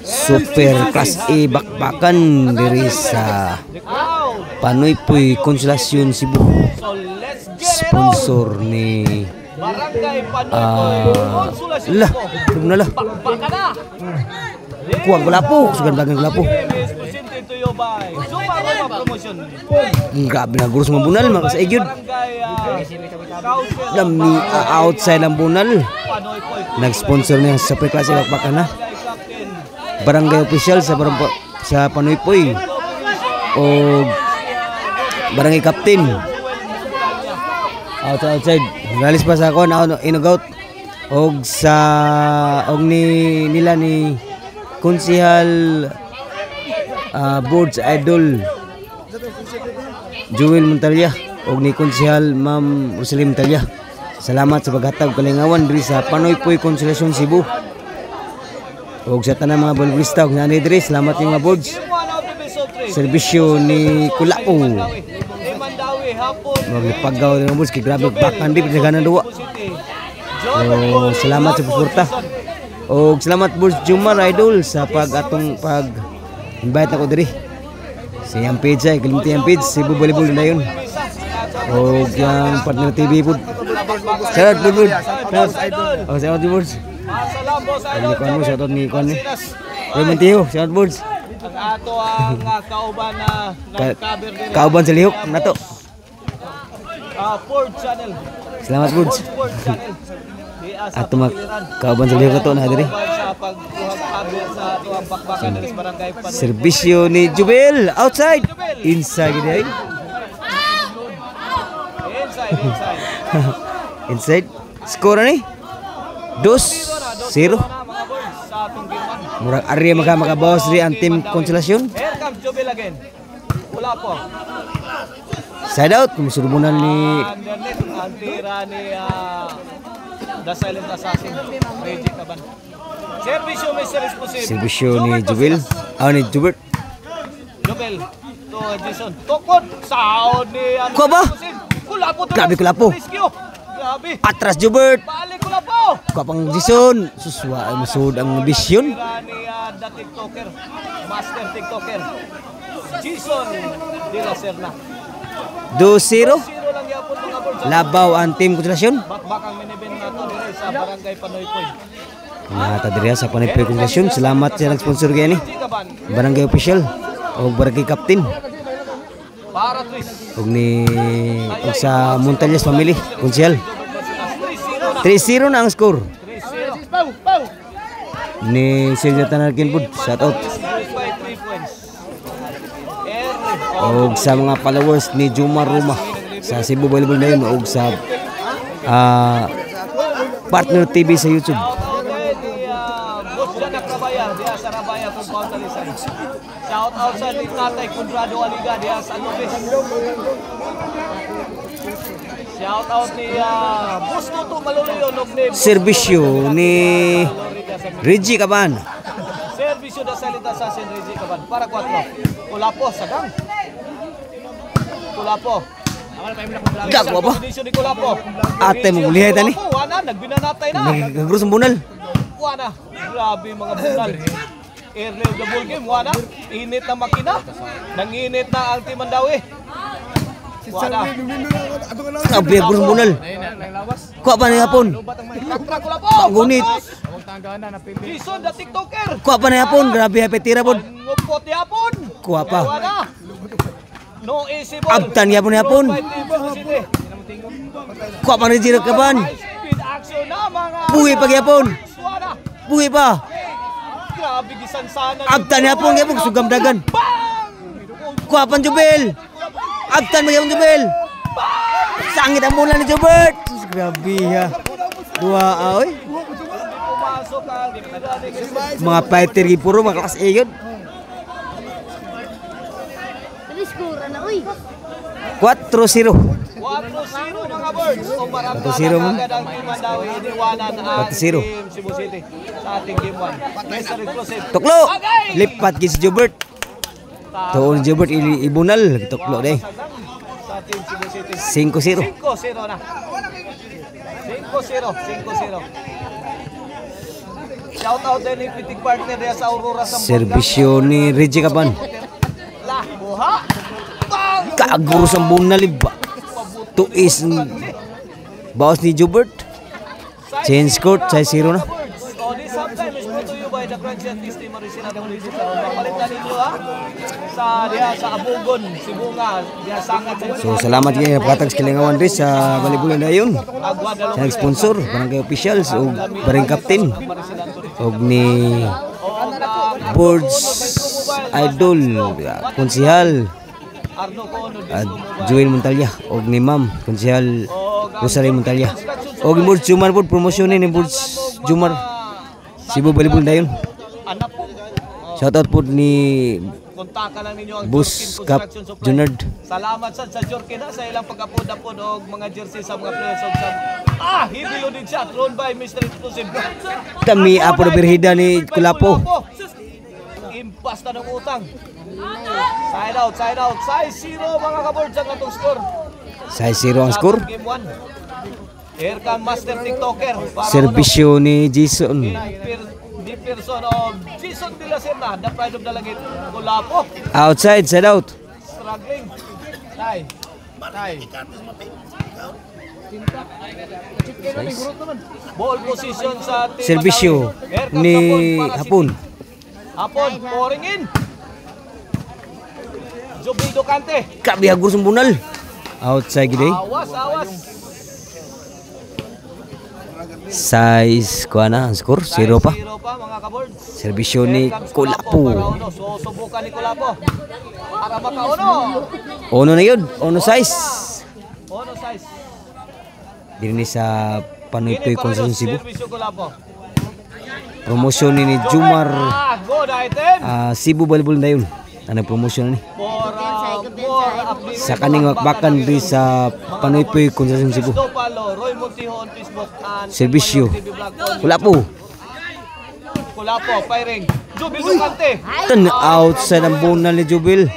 Super Class A bakbakan diri sa Panoypoy Konsolasyon Cebu. Sponsor ni lah, belum lah. Kuang gulapo, sugan bagang gulapo. Grabe na gurus mga bunal, mga kasaigid. Lami outside ng bunal. Nag-sponsor niya sa pre-class bakbakan na. Barangay official sa Panoypoy o barangay captain. Outside. Nalis pa sa ako na inugout og nila ni Konsehal Boards Idol Joel Montalya og ni Konsehal Ma'am Rosalie Montalya. Salamat sa paghatag kalingawan diri sa Panoypoy Konsolasyon Cebu. Og sa tanang mga bolbrista og nanay diri, salamat yung mga boards. Serbisyo ni Kulao. Maglipagaw ng boards kay grabe bakan di pinaganan duwa. Salamat sa suporta. Og salamat boards Jumar Idol sa invite ako diri. Sa iyang page ay kalimti ang page Cebu Volleyball na yun. Og yung partner TV po. Shout out board. Oh, shout out boards. Ni Kwan mo, shout out ni Kwan ni Raymond Tio, shout out boards. Ang ato ang kauban na nag-cover din. Kauban sa lihok na to. Ford Channel. Salamat boards. Ato kauban sa lihok na to na diri. Serbisyo ni Jubel outside. Inside gid. Inside. Score ni 2-0. Murag area makabawas ri ang team Konsolasyon. Here comes Jubel again. Wala po. Side out kumusurubunan ni ang tira ni The Silent Assassin Reggie Caban. Servisyo Mr. Responsible. Servisyo ni Jubel. Ni Jubert. Jubel to Jason. Tokod sound ni Ko ba? Kulapo. Grabe kulapo. Grabe. Atras Jubert. Balik kulapo. Kapang Jason. Suswa masud ang bisyon. Ni the TikToker. Master TikToker. Jason de la Serna. 2-0. Lang yapon mga boards. Labaw ang team Konsolasyon. Bakbakang minibin nato diri sa Barangay Panoypoy. Nata diri sa Panoypoy Konsolasyon. Salamat sa nag-sponsor gani. Barangay official o barangay captain. Para Tris. Og sa Montalyas family, Konsehal. 3-0 na ang score. 3-0. Ni Silvia Tanarkin Bud, shout out. Og sa mga followers ni Jumar Roma sa Cebu Volleyball na yun og sa partner TV sa YouTube. Shout out sa Tatay Conrado Aliga diha sa Lopez. Shout out ni Busco to Maluluyo ni Serbisyo ni Reggie Caban. Servisyo da Salita sa Reggie Caban para 4. Kulapo sagang. Kulapo. Dagwa ba? Kondisyon ni Kulapo. Ate mo bulihay tani. Wala nagbinanatay na. Nagagros ang bunal. Wala. Grabe mga bunal. Early of the ball game, wala. Init na makina. Nanginit na ang Team Mandawi. Wala. Grabe ang gros ang bunal. Kuha pa na hapon. Pagunit. Jason the TikToker. Kuha pa na hapon. Grabe happy tira po. Ngupot yapon. Kuha pa. Wala. No easy ball. Abtan yapon hapon. Kuha pa na Reggie Caban. Speed action na mga. Buhi pa gyapon. Wala. Buhi pa. Grabe gisansanan. Abtan yapon gyapon sugam dagan. Kuha pa Jubel. Abtan magyapon Jubel. Sangit ang bola ni Jubert. Grabe ha. Dua oy. Mga fighter gi puro mga class A yun. 4-0. 4-0 mga birds. O marami 4-0 mo. agad ang Team Mandawi. Iniwanan ang 4-0. Team Cebu City sa ating game 1. Mr. Explosive. Tuklo. Lipat gi si Jubert. Tuon Jubert ibunal tuklo day. Sa Team Cebu City. 5-0. 5-0 na. 5-0. 5-0. Shout out din yung pitik partner niya sa Aurora Sambuanga. Serbisyo ni Reggie Caban. Lah, buha. Bang! Kaaguro sa bunalib ba? Tuis bawas ni Jubert. Change court, 6-0 na. Oh, this halftime is brought to you by the Crunchy and Tasty Maricina de Ulises. Papalitan ninyo ha. Sa Abugon, Sibunga, diha sangat sa So salamat kayo pagkatag sa Kilingawan rin sa Balibulan na yun. Sa nag-sponsor, barangay officials o barang captain. O ni Boards Idol, konsihal at Joel Montalya o ni Ma'am, konsihal Rosalie Montalya. O ni Boards Jumar po, promosyonin ni Boards Jumar Cebu Balibulan na yun. Shoutout po ni kontakan lang ninyo ang Bus Jorkin Cap Construction Supply. Junard. Salamat sa Jorkin sa ilang pagkapod-apod og mga jersey sa mga players og sa heavy loaded shot thrown by Mr. Exclusive. Kami apo na birhida ni Kulapo. Impas na ng utang. Side out. 6-0 mga kaboards ang atong score. 6-0 ang score. Game 1. Here come Master TikToker. Serbisyo ni Jason. Di person of Jason de la Serna, the pride of Dalagit. Kulapo. Outside, side out. Struggling. Tay. Ball position sa team. Serbisyo ni Hapon. Hapon, pouring in. Jobildo Cante. Kabi agur sumbunal. Outside gede. Awas. Size kuana ang score 0 pa. 0 pa mga kaboards. Serbisyo ni Kulapo. So subukan ni Kulapo. Para makauno. Ono na yun. Ono size. Ono size. Diri ni sa Panoy-Poy Construction Cebu. Serbisyo Kulapo. Promosyon ni Jumar Good item. Cebu Balibulan na yun. Ano promosyon ni? For Sa kaning wakbakan di sa Panoy-Poy Construction Cebu. Roy Montijo on Facebook and Serbisyo. Kulapo. Kulapo firing. Jubil Ducante. Tan outside ang bunal ni Jubil.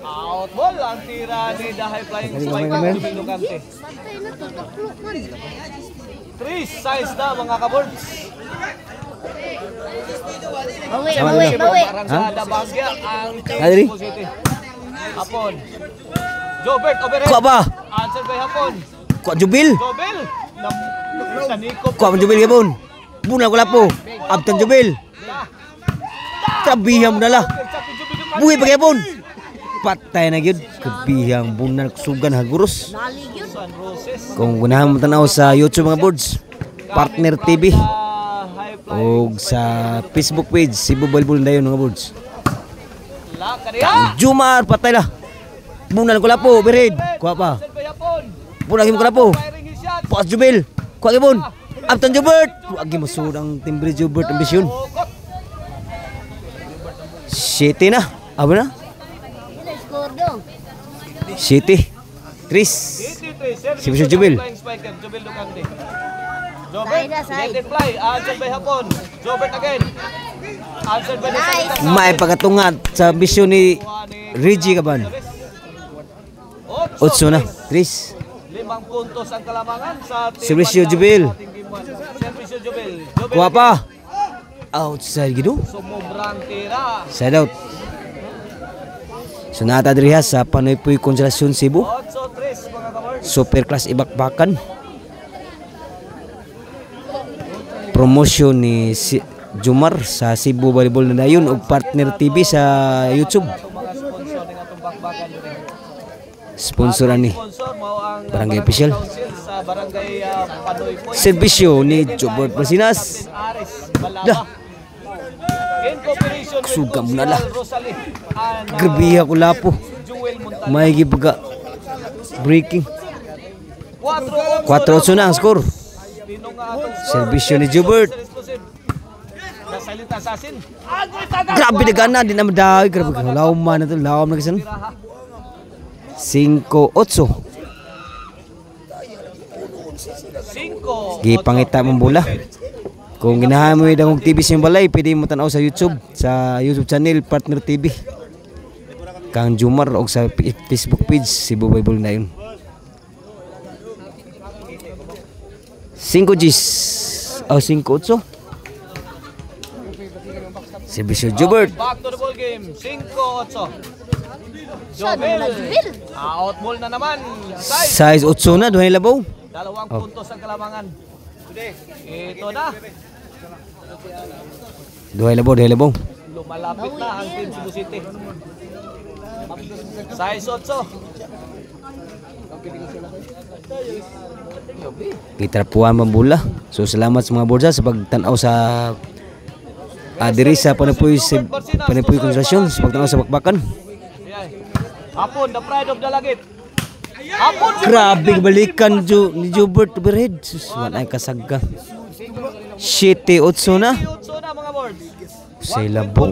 Out ball ang tira ni the high flying striker Jubil Ducante. 3 size na mga kaboards. Bawi. Parang sa Dabangga ang Adri? Cebu City. Hapon. Jobert overhead. Kuha ba? Answer by Hapon. Kuha Jubil. Jobel. Nanikop. Kuha man Jubil gabon. Bunal Kulapo. Abtan Jubil. Kabihang na la. Buhi pa gabon. Patay na gyud. Kabihang bunal sugan haguros. San Roses. Kung gunahan mo tanaw sa YouTube mga boards, Partner TV High flying. o sa Facebook page Cebu Balibulan na yun mga boards. La kaniya. Jumar patay la. Bunal Kulapo, overhead. Kuha pa. Answer by Hapon. Bunal gim Kulapo. Firing his shot. Pas Jubil. Kuha gibon. Abtan Jubert. Kuha gim masud ang timbre Jubert ambisyon. Okot. City na. Aba na. City. Tris. 83. Si Mr. Jubil. Flying spiker, Jubil Ducante. Jobert. Let it fly. Answer by Hapon. Jobert again. Answer by the May pagkatungat sa ambisyon ni Reggie Caban. 8 na. Tris. 5 puntos ang kalamangan sa team. Serbisyo Jubil. Serbisyo Jubil. Kuha pa. Outside gido. Sumubrang tira. Side out. So nata diri ha sa Panoy-Poy Construction Cebu. 8-3 mga kaboards. Super class ibakbakan. Promotion ni Jumar sa Cebu Balibulan na yun ug Partner TV sa YouTube. Mga sponsor ng atong bakbakan. Sponsoran ni Sponsor mao ang Barangay Official. Council sa Barangay Panoy-Poy. Serbisyo ni Jobert Masinas. Ares Dah. Balaba. In cooperation with Sugam na la. Rosalie and Grabiha Kulapo. Joel Montalya. May gibaga breaking. 4-8 na ang score. Serbisyo ni Jobert. Nasalita sa asin. Grabe na gana din na madawi. Grabe ka. Lauman na to. Laum na kasi. 5-8. 5. Gipangita mong bola. Kung ginahan mo yung TV sa balay, pwede mo tanaw sa YouTube channel Partner TV. Kang Jumar o sa Facebook page Cebu Balibulan na yun. 5 Gs o 5-8. Servisyo Jubert. Back to the ball game. 5-8. Jobel. Out ball na naman. Size 8 na, duhay labaw. 2 puntos ang kalamangan. Ito na. Duhay labaw, duhay labaw. Lumalapit na ang Team Cebu City. Size 8. Gitrapuan mambula. So salamat sa mga borsa sa pagtanaw sa diri sa Panipuy Construction sa pagtanaw sa bakbakan. Hapon, the pride of Dalagit. Hapon, Grabe balikan ni Jubert overhead. Sus, wala ay kasagga. 7-8 na. 8 na mga boards. Sa labaw.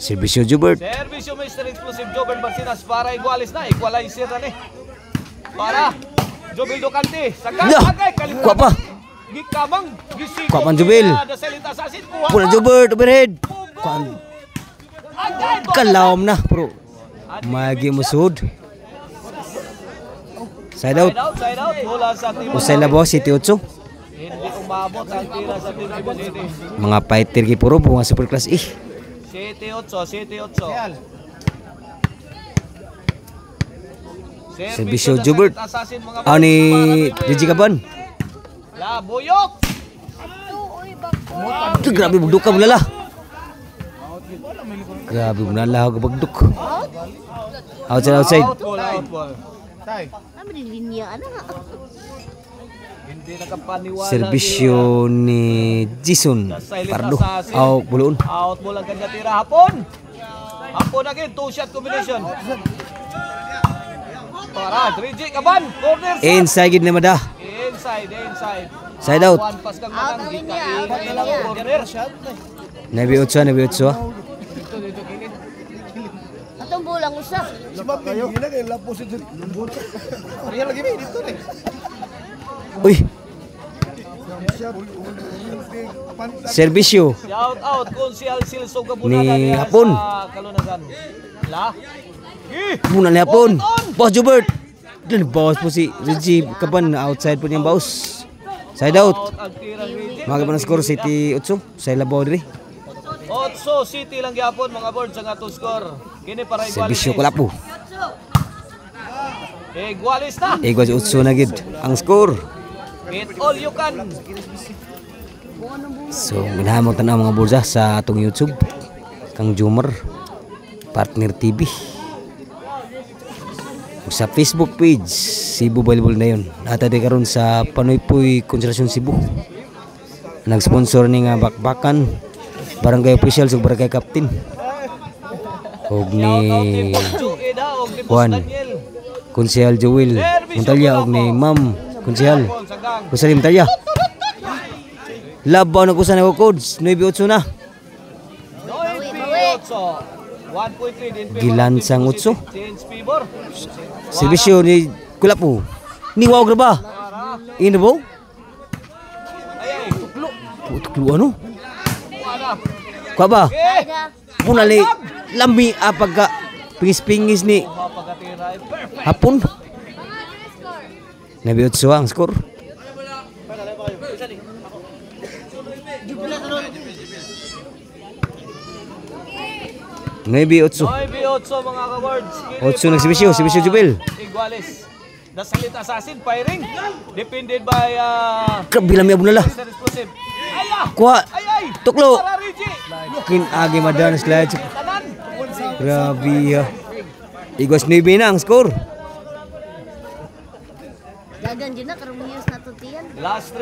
Servisyo Jubert. Servisyo Mr. Explosive Jobel Barcinas para igualis na. Equalizer na ni. Para Jobel Docante. Sagay, Ya, kalimutan. kuha pa. Gikamang, gisiko. Kuha man, Jobel. Dasalita sa asin. Kuha Pula pa. Jubert overhead. Kuan Agay, kalawom na bro. Magi musud. Side out. Side out. Mula sa Team Usay labaw 7-8. Hindi umabot ang tira sa Team Cebu City. Mga fighter gi puro mga super class eh. 7-8. Servisyo Jubert. Assassin mga Ni boards. DJ Kaban. Labuyok. Grabe bugduk ka bulala. Grabe bulala ka bugduk. Outside. Out ball. Ano di linya ano nga? Hindi nakapaniwala. Servisyo ni Jason Pardo. Aw buloon. Out ball ang kanya tira. Hapon. Hapon again. 2-shot combination. Para 3G Kaban. Corner shot. Inside gid na mada. Inside. Side out. One pass kang Out matang. ang linya, Gikain out ang ang linya. corner. Nabi 8. Atong bulang usa. Uy. Servisyo Shout out kung si Alcilso Ni Gabunaga Hapon. sa Kalunagan. La. muna ni hapon. Boss Jubert. Dan boss po si Reggie Kaban outside po niyang boss. Side out. Ang tirang Reggie. Mga kaban score City 8 sa labaw diri. 8 City lang gyapon mga boards ang atong score. Kini para Servisyo igualis. kalapo. Igualis na. Igwas 8 na gid ang score. It all you can. So, minahamon tanaw mga bursa sa atong YouTube. Kang Jumer Partner TV. Sa Facebook page Cebu Volleyball na yun. Natadi karon sa Panipuy Construction Cebu. Nag-sponsor ni nga bakbakan Barangay Official sa Barangay Captain. Og ni Juan Konsehal Joel Montalya og ni Ma'am Konsehal Rosalie Montalya. Labaw na kusa na codes 9-8 na. 1.3 din Gilansang 8. Change favor. Servisyo ni Kulapo. Ni wow graba. Ino bo? Ay, tuklo. Tuklo ano? Wala. Kwa ba? Kaya Muna li lambi pagka pingis-pingis ni Mapagkatira. Perfect. hapon. Nabiot so ang score. Maybe 8. 9-8 mga ka-words. 8 nagsibisyo Jubel. Iguales. The Salita Assassin firing. Defended by Kabilang may abunala. Mr. Explosive. Ay! Kuha. Ay! Tuklo. Para Reggie. Kin agi madan slide. Tanan. Grabe ha. Igwas 9 na ang score. dagan din na karong news na tutian. Last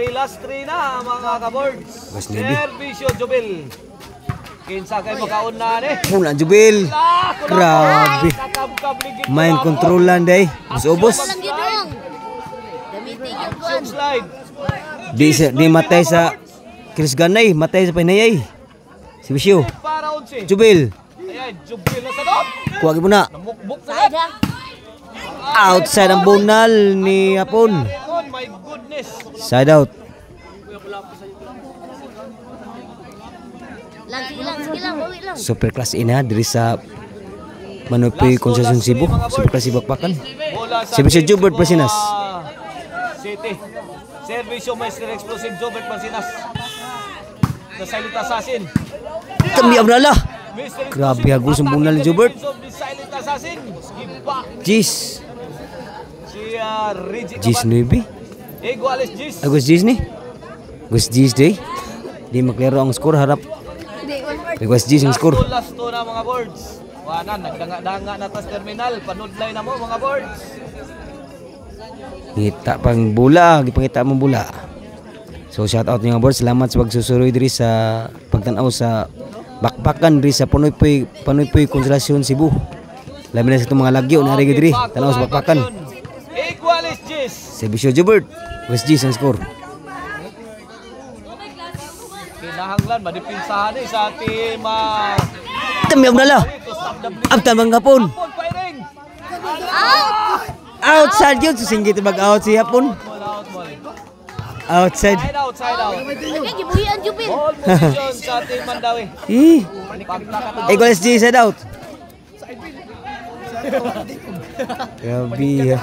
3 na mga ka-words. Mas nebi. Servisyo Jubel. Kinsa kay makauna ni. Muna Jubel. Grabe. Mind control lang day. Ubos. Lang gyud dong. Gamitin yung kuan. Slide. Di matay sa Chris Ganay, matay sa Pinayay. Si Bisyo. Para 11. Jubel. Ayan, Jubel na sa doon. Kuha mo na. Namukbuk na Side yan. ha. Outside ang bunal ni Hapon. Oh my goodness. Side out. Sige lang, bawi lang. Super class ina diri sa Panipuy Construction Cebu. Super class bakbakan. Bola sa Si Mr. Team Jubert Cebu, Barcinas. City. Servisyo Mr. Explosive Jubert Barcinas. the silent assassin. Kami abnala. Mystery Grabe, Joseph, agos ang attack bunal ni in the Jobert. defense of the silent assassin. Iba. Jeez. Si Reggie Jeez Caban. 9. Iguales Gis. Agos Jeez ni. Agos Jeez day. Di maklaro ang score harap. Agos Jeez ang score. Last to na mga boards. Wala, nagdanga-danga na tas terminal. Panudlay na mo mga boards. Ngita pang bula, gipangita mong bula. So shout out mga board, salamat sa pagsusuroy diri sa pagtan-aw sa bakbakan diri sa Panoy-Poy Konsolasyon Cebu. Labi na sa itong mga lagyo na rin diri, tanaw sa bakbakan. Iguales Gis. Servisyo Jobert, West G's ang score. Kinahanglan, madipinsahan sa ating Tamiyag na la. Abtan bang hapon. firing. Outside yun, susinggit mag-out siya hapon. Outside. Side out, side out. Lagi gibuhian Jupil. Ball position sa ating Mandawi. West G's head out. Grabe ha.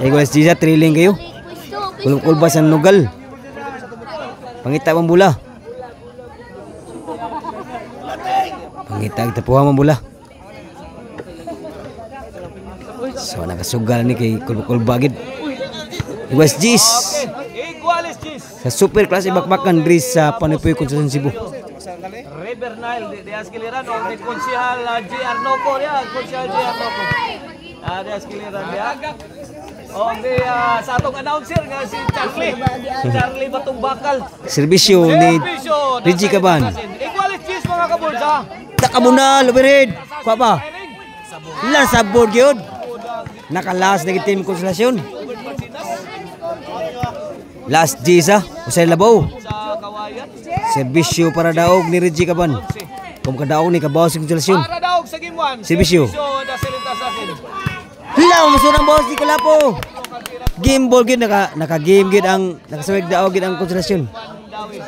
West G's trailing kayo. Kulbas ang nugal. Pangita mong bula. Pangita tapuha mong bula. So nakasugal ni kay kulbagid. West G's Iguales Gis. sa super class bakbakan diri sa Panoy-Poy Konsolasyon Cebu. River Nile de Askiliran o de Konsihal J. Arnoco ya, Konsihal J. Arnoco. De Askiliran ya. O de sa atong announcer nga si Charlie Batong Bakal. Serbisyo ni Reggie Caban. Iguales Gis mga kaboards ha. Takamuna, overhead. Kwa pa? Last sa board yun. Nakalas na team Konsolasyon. Last G's ha. Usay labaw. Sa Kawayan. Serbisyo para daog ni Reggie Caban. Kung kadaog ni kabaw sa Konsolasyon. Para daog sa game 1. Servisyo. Da Silent Assassin. Hilaw, masurang boss di Kalapo. Game ball gid naka-game gid ang nakasawig daog gid ang Konsolasyon. Mandawi.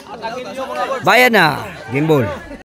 Atakin nyo mga boards. Bayan na, game ball.